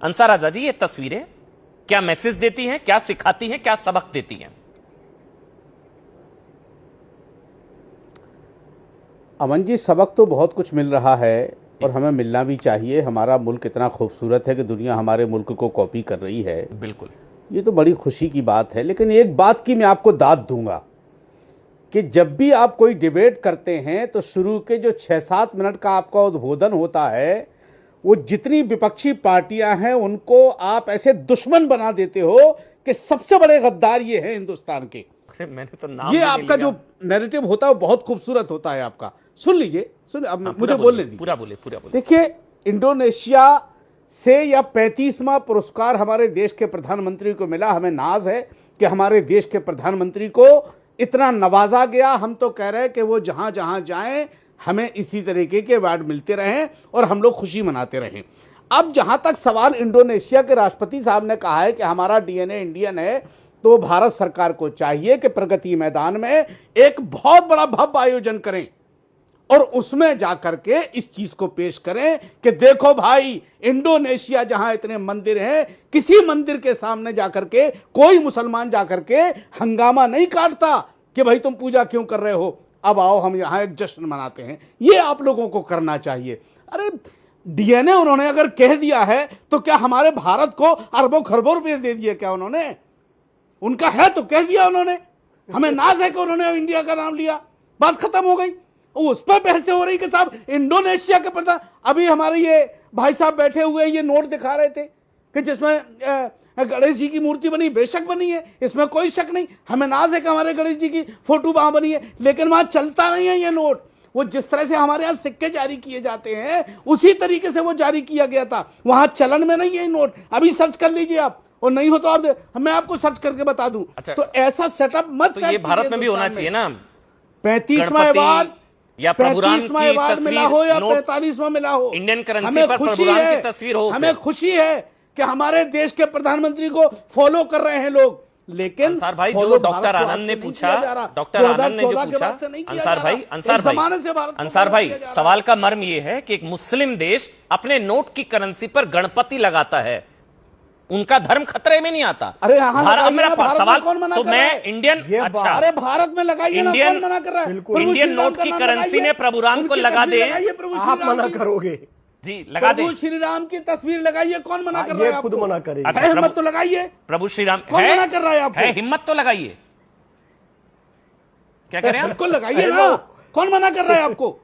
अंसार आजाद जी, ये तस्वीरें क्या मैसेज देती हैं, क्या सिखाती हैं, क्या सबक देती हैं? अमन जी, सबक तो बहुत कुछ मिल रहा है और हमें मिलना भी चाहिए। हमारा मुल्क इतना खूबसूरत है कि दुनिया हमारे मुल्क को कॉपी कर रही है। बिल्कुल, ये तो बड़ी खुशी की बात है। लेकिन एक बात की मैं आपको दाद दूंगा कि जब भी आप कोई डिबेट करते हैं तो शुरू के जो 6-7 मिनट का आपका उद्बोधन होता है, वो जितनी विपक्षी पार्टियां हैं उनको आप ऐसे दुश्मन बना देते हो कि सबसे बड़े गद्दार ये हैं हिंदुस्तान के। मैंने तो नाम ये भी आपका नहीं जो लिया। नैरेटिव होता है वो बहुत खूबसूरत होता है आपका। सुन लीजिए, सुन, अब हाँ, मुझे बोलने दीजिए। पूरा बोले, पूरा बोले। देखिए, इंडोनेशिया से या 35वां पुरस्कार हमारे देश के प्रधानमंत्री को मिला। हमें नाज है कि हमारे देश के प्रधानमंत्री को इतना नवाजा गया। हम तो कह रहे हैं कि वो जहां जहां जाएं हमें इसी तरीके के अवार्ड मिलते रहें और हम लोग खुशी मनाते रहें। अब जहां तक सवाल, इंडोनेशिया के राष्ट्रपति साहब ने कहा है कि हमारा डीएनए इंडियन है, तो भारत सरकार को चाहिए कि प्रगति मैदान में एक बहुत बड़ा भव्य आयोजन करें और उसमें जाकर के इस चीज को पेश करें कि देखो भाई, इंडोनेशिया जहां इतने मंदिर हैं, किसी मंदिर के सामने जाकर के कोई मुसलमान जाकर के हंगामा नहीं काटता कि भाई तुम पूजा क्यों कर रहे हो, अब आओ हम यहां एक जश्न मनाते हैं। ये आप लोगों को करना चाहिए। अरे, डीएनए उन्होंने अगर कह दिया है तो क्या हमारे भारत को अरबों खरबों रुपए दे दिए क्या उन्होंने? उनका है तो कह दिया उन्होंने। हमें नाज है कि उन्होंने इंडिया का नाम लिया, बात खत्म हो गई। उस पर बहसें हो रही कि साहब इंडोनेशिया के प्रधान, अभी हमारे ये भाई साहब बैठे हुए ये नोट दिखा रहे थे कि जिसमें गणेश जी की मूर्ति बनी, बेशक बनी है, इसमें कोई शक नहीं। हमें नाज है कि हमारे गणेश जी की फोटो वहां बनी है, लेकिन वहां चलता नहीं है ये नोट। वो जिस तरह से हमारे यहाँ सिक्के जारी किए जाते हैं उसी तरीके से वो जारी किया गया था, वहां चलन में नहीं है नोट। अभी सर्च कर लीजिए आप, और नहीं हो तो आप, मैं आपको सर्च करके बता दूं। अच्छा, तो ऐसा सेटअप मत, तो ये भारत में भी होना चाहिए ना। 35वां अवार्ड या प्रभुराम की मिला हो या तस्वीर, 45वां मिला हो, इंडियन करेंसी पर प्रभुराम की तस्वीर हो। हमें खुशी है कि हमारे देश के प्रधानमंत्री को फॉलो कर रहे हैं लोग। लेकिन अंसार भाई, जो डॉक्टर आनंद ने पूछा, डॉक्टर आनंद ने जो पूछा, अंसार भाई, सवाल का मर्म यह है कि एक मुस्लिम देश अपने नोट की करेंसी पर गणपति लगाता है, उनका धर्म खतरे में नहीं आता। अरे मेरा सवाल तो मैं इंडियन, अच्छा, अरे भारत में लगाइए ना, कौन मना कर रहा है? इंडियन नोट की करेंसी ने प्रभुराम को लगा दे, आप मना करोगे जी? लगा दे। प्रभु श्री राम की तस्वीर लगाइए, कौन मना कर रहा है? खुद मना करेगा। अच्छा, हिम्मत तो लगाइए। प्रभु श्री राम कौन मना कर रहा है आपको? है हिम्मत तो लगाइए। क्या करें आप? बिल्कुल लगाइए ना, कौन मना कर रहा है आपको?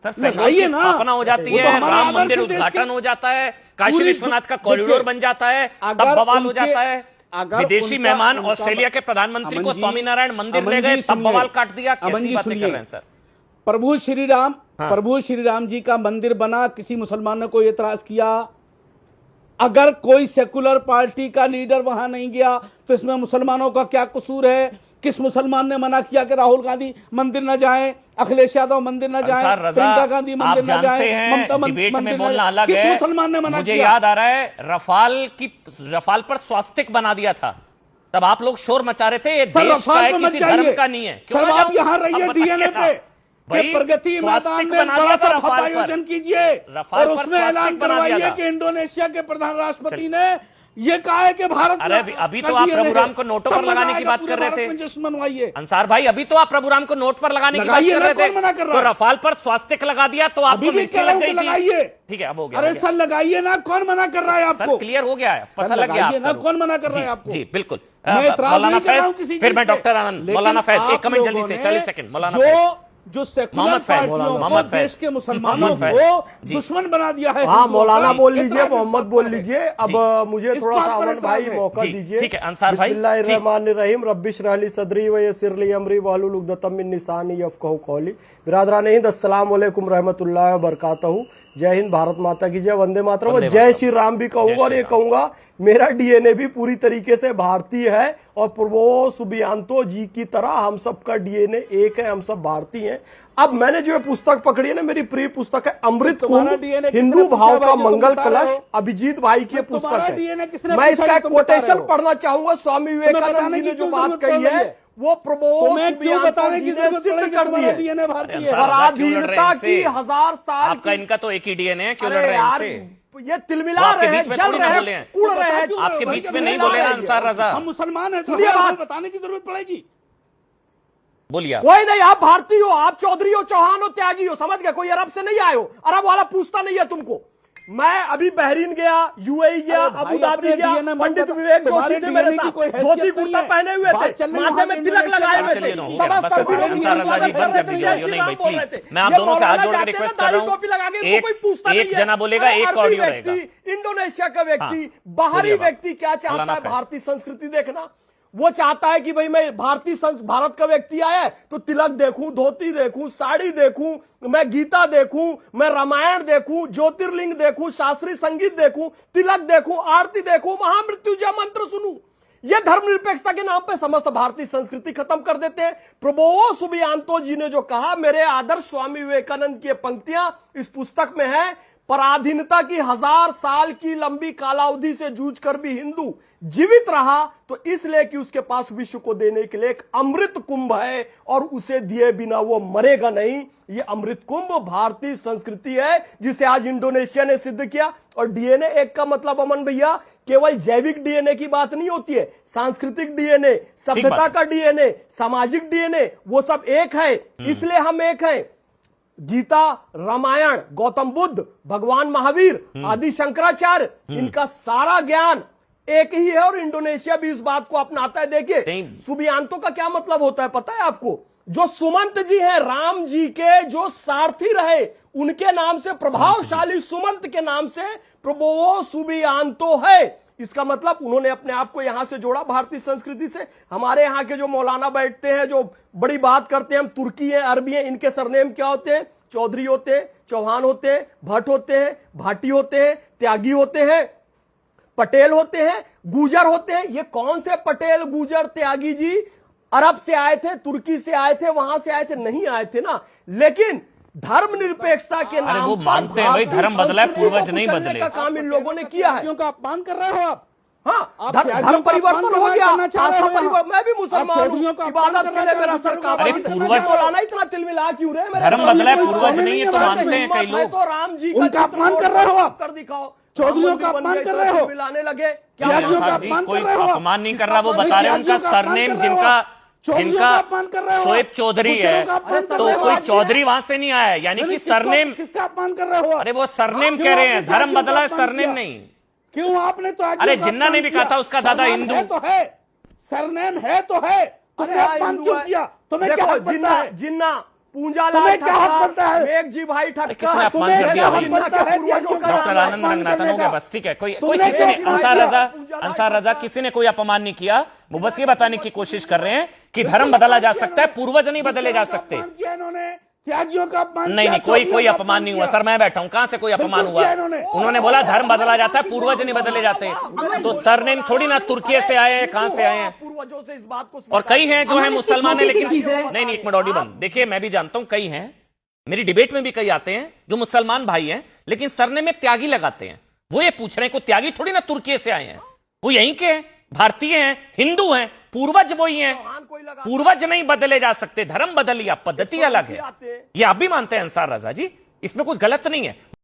सर, लगाइए ना, स्थापना हो जाती है, राम मंदिर उद्घाटन हो जाता है, काशी विश्वनाथ का कॉरिडोर बन जाता है, तब बवाल हो जाता है। विदेशी मेहमान ऑस्ट्रेलिया के प्रधानमंत्री को स्वामीनारायण मंदिर ले गए, तब बवाल काट दिया। कैसी बातें कर रहे हैं सर? प्रभु श्री राम जी का मंदिर बना, किसी मुसलमान ने कोई एतराज किया? अगर कोई सेकुलर पार्टी का लीडर वहां नहीं गया तो इसमें मुसलमानों का क्या कसूर है? किस मुसलमान ने मना किया कि राहुल गांधी मंदिर न जाएं, अखिलेश यादव मंदिर न जाएं, प्रियंका गांधी मंदिर न जाएं, ममता डिबेट में मंदिर बोलना अलग किस है। मुसलमान ने मना मुझे किया? याद आ रहा है, रफाल पर स्वास्तिक बना दिया था, तब आप लोग शोर मचा रहे थे, ये देश का है, किसी धर्म का नहीं है। सर, आप यहाँ रहिए डीएनए पे, प्रगति मैदान में बड़ा सा भव्य आयोजन कीजिए और उसमें ऐलान करवाइए कि इंडोनेशिया के प्रधान राष्ट्रपति ने ये कहा है कि भारत, अरे अभी तो आप प्रभुराम को नोटों पर लगाने की बात कर रहे थे। जश्न मनवाइए अंसार भाई, अभी तो आप प्रभुराम को नोट पर लगाने की बात कर रहे थे, तो रफाल पर स्वास्तिक लगा दिया तो आपको मिर्ची लग गई थी। ठीक है, अब हो गया। अरे सर, लगाइए ना, कौन मना कर रहा है आपको? क्लियर हो गया है, पता लग गया आपको। कौन मना कर रहा है आपको? जी बिल्कुल। मौलाना फैज, फिर मैं डॉक्टर आनंद। मौलाना फैज, एक कमेंट जल्दी से, 40 सेकंड। मौलाना फैज, जो सेकुलर पार्टियों को, देश के मुसलमानों को दुश्मन बना दिया है। हाँ, मौलाना बोल लीजिए, मोहम्मद बोल लीजिए। अब मुझे थोड़ा सा अमन भाई मौका दीजिए। ठीक है, अंसार भाई। बिस्मिल्लाहिर्रहमानिर्रहीम, रब्बिश रहली सदरी व यस्सिर ली अमरी वाहलुल उक़दतम मिन लिसानी यफ़क़हू क़ौली। बिरादरान हिंद, अस्सलाम वालेकुम रहमतुल्लाहि व बरकातहू। जय हिंद, भारत माता की जय, वंदे मातरम। जय श्री राम भी कहूंगा और ये कहूंगा, मेरा डीएनए भी पूरी तरीके से भारतीय है और पूर्वो सुबियांतो जी की तरह हम सबका डीएनए एक है, हम सब भारतीय हैं। अब मैंने जो पुस्तक पकड़ी है ना, मेरी प्रिय पुस्तक है अमृत कुंभ, हिंदू भाव का मंगल कलश, अभिजीत भाई की पुस्तक है। मैं इसका एक कोटेशन पढ़ना चाहूंगा। स्वामी विवेकानंद जी ने जो बात कही है वो प्रबोध जी ने सिद्ध कर दी है। पराधीनता की 1000 साल आपका इनका तो एक ही डीएनए है, क्यों लड़ रहे हैं इनसे? ये वो तिलमिला आपके रहे हैं, बीच में जल थोड़ी ना रहे बोले हैं, हैं। कूड़ रहे हैं। आपके बीच में नहीं बोले ना अंसार रजा। हम मुसलमान हैं तो सुनिए हमें बात। बताने की जरूरत पड़ेगी। बोलिए आप। कोई नहीं, आप भारतीय हो, आप चौधरी हो, चौहान हो, त्यागी हो, समझ गए? कोई अरब से नहीं आए हो, अरब वाला पूछता नहीं है तुमको। मैं अभी बहरीन गया, यूएई गया, अरे भाई, अबू धाबी अपने गया, DNA मत पंडित बता। विवेक तुम्हारे जोशी थे मेरे DNA की साथ, कोई हैसियत धोती नहीं कुर्ता है। पहने हुए बात थे, चल रही माथे वहाँ में के तिलक लगाए हुए चलिए, थे, हो गया, समस्त बस तरफ ऐसे अंसार रजा जी बंद कर दीजिए ऑडियो। नहीं भाई प्लीज, मैं आप दोनों से हाथ जोड़ के रिक्वेस्ट कर रहा हूँ, एक जना बोलेगा, एक ऑडियो रहेगा। इंडोनेशिया का व्यक्ति, हाँ, बाहरी बोलिए बात। व्यक्ति क्या चाहता मौलाना है? फैज। भारतीय संस्कृति देखना। वो चाहता है कि भाई मैं भारत का व्यक्ति आया है तो तिलक देखूं, धोती देखूं, साड़ी देखूं, मैं गीता देखूं, मैं रामायण देखूं, ज्योतिर्लिंग देखूं, शास्त्रीय संगीत देखूं, तिलक देखूं, आरती देखूं, महामृत्युंजय मंत्र सुनूं। यह धर्मनिरपेक्षता के नाम पे समस्त भारतीय संस्कृति खत्म कर देते हैं। प्रबोवो सुबियांतो जी ने जो कहा, मेरे आदर्श स्वामी विवेकानंद की पंक्तियां इस पुस्तक में है, पराधीनता की 1000 साल की लंबी कालावधि से जूझकर भी हिंदू जीवित रहा तो इसलिए कि उसके पास विश्व को देने के लिए एक अमृत कुंभ है और उसे दिए बिना वो मरेगा नहीं। ये अमृत कुंभ भारतीय संस्कृति है जिसे आज इंडोनेशिया ने सिद्ध किया। और डीएनए एक का मतलब, अमन भैया, केवल जैविक डीएनए की बात नहीं होती है, सांस्कृतिक डीएनए, सभ्यता का डीएनए, सामाजिक डीएनए, वो सब एक है। इसलिए हम एक है। गीता, रामायण, गौतम बुद्ध, भगवान महावीर, आदि शंकराचार्य, इनका सारा ज्ञान एक ही है और इंडोनेशिया भी इस बात को अपनाता है। देखिए, सुबियांतो का क्या मतलब होता है पता है आपको? जो सुमंत जी हैं, राम जी के जो सारथी रहे, उनके नाम से प्रभावशाली सुमंत के नाम से प्रबोवो सुबियांतो है। इसका मतलब उन्होंने अपने आप को यहां से जोड़ा भारतीय संस्कृति से। हमारे यहां के जो मौलाना बैठते हैं, जो बड़ी बात करते हैं, हम तुर्की हैं, अरबी हैं, इनके सरनेम क्या होते हैं? चौधरी होते हैं, चौहान होते हैं, भट्ट होते हैं, भाटी होते हैं, त्यागी होते हैं, पटेल होते हैं, गुजर होते हैं। ये कौन से पटेल, गुजर, त्यागी जी अरब से आए थे, तुर्की से आए थे, वहां से आए थे? नहीं आए थे ना। लेकिन धर्मनिरपेक्षता के नाम वो पर मानते हैं भाई धर्म बदला है, संस्कृति को पूर्वज नहीं कुचलने बदले। का काम इन लोगों ने किया है। क्यों का अपमान कर रहे हो आप? हाँ, धर्म परिवर्तन हो गया, आस्था परिवर्तन। मैं भी मुसलमान हूँ, इबादत के लिए मेरा सर काबा। अरे पूर्वज मौलाना इतना तिलमिला क्यों रहे? धर्म बदला है, पूर्वज नहीं है तो मानते हैं कई लोग। तो राम जी का उनका अपमान कर रहे हो आप। कर दिखाओ, चौधरियों का अपमान कर रहे हो, मिलाने लगे क्या? त्यागियों का अंसार जी अपमान कोई कर रहे हो आप। अपमान नहीं कर रहा, वो बता रहे हैं उनका सरनेम जिनका शोएब चौधरी है, तो कोई चौधरी वहां से नहीं आया, यानी कि सरनेम। किसका अपमान कर रहे हो? अरे वो सरनेम कह रहे हैं, धर्म बदला है, सरनेम नहीं। क्यों आपने तो अरे जिन्ना ने भी कहा था उसका दादा हिंदू है तो है, सरनेम है तो है, तुमने अपमान क्यों किया? तुम्हें क्या हक बनता है? जिन्ना पूंजालाल तुम्हें क्या हक बनता है? मेघजी भाई ठक्कर, किसने अपमान कर दिया भाई? डॉक्टर आनंद रंगनाथन हो गया, बस ठीक है। कोई किसी ने, अंसार रजा किसी ने कोई अपमान नहीं किया। वो बस ये बताने की कोशिश कर रहे हैं कि धर्म बदला जा सकता है, पूर्वज नहीं बदले जा सकते। त्यागियों का अपमान नहीं, कोई अपमान नहीं हुआ सर, मैं बैठा हूं, कहां से कोई अपमान हुआ? उन्होंने बोला धर्म बदला जाता है, पूर्वज नहीं बदले जाते। तो सरनेम थोड़ी ना तुर्की से आए हैं, कहां से आए हैं? पूर्वजों से इस बात को और कई हैं जो है मुसलमान है, लेकिन नहीं, एक मिनट ऑडियो बंद। देखिए, मैं भी जानता हूं कई हैं, मेरी डिबेट में भी कई आते हैं जो मुसलमान भाई हैं, लेकिन सरनेम में त्यागी लगाते हैं। वो ये पूछ रहे हैं, को त्यागी थोड़ी ना तुर्की से आए हैं, वो यहीं के हैं, भारतीय हैं, हिंदू हैं, पूर्वज वही हैं। पूर्वज नहीं बदले जा सकते, धर्म बदल लिया, पद्धति अलग है। ये आप भी मानते हैं अंसार रजा जी, इसमें कुछ गलत नहीं है।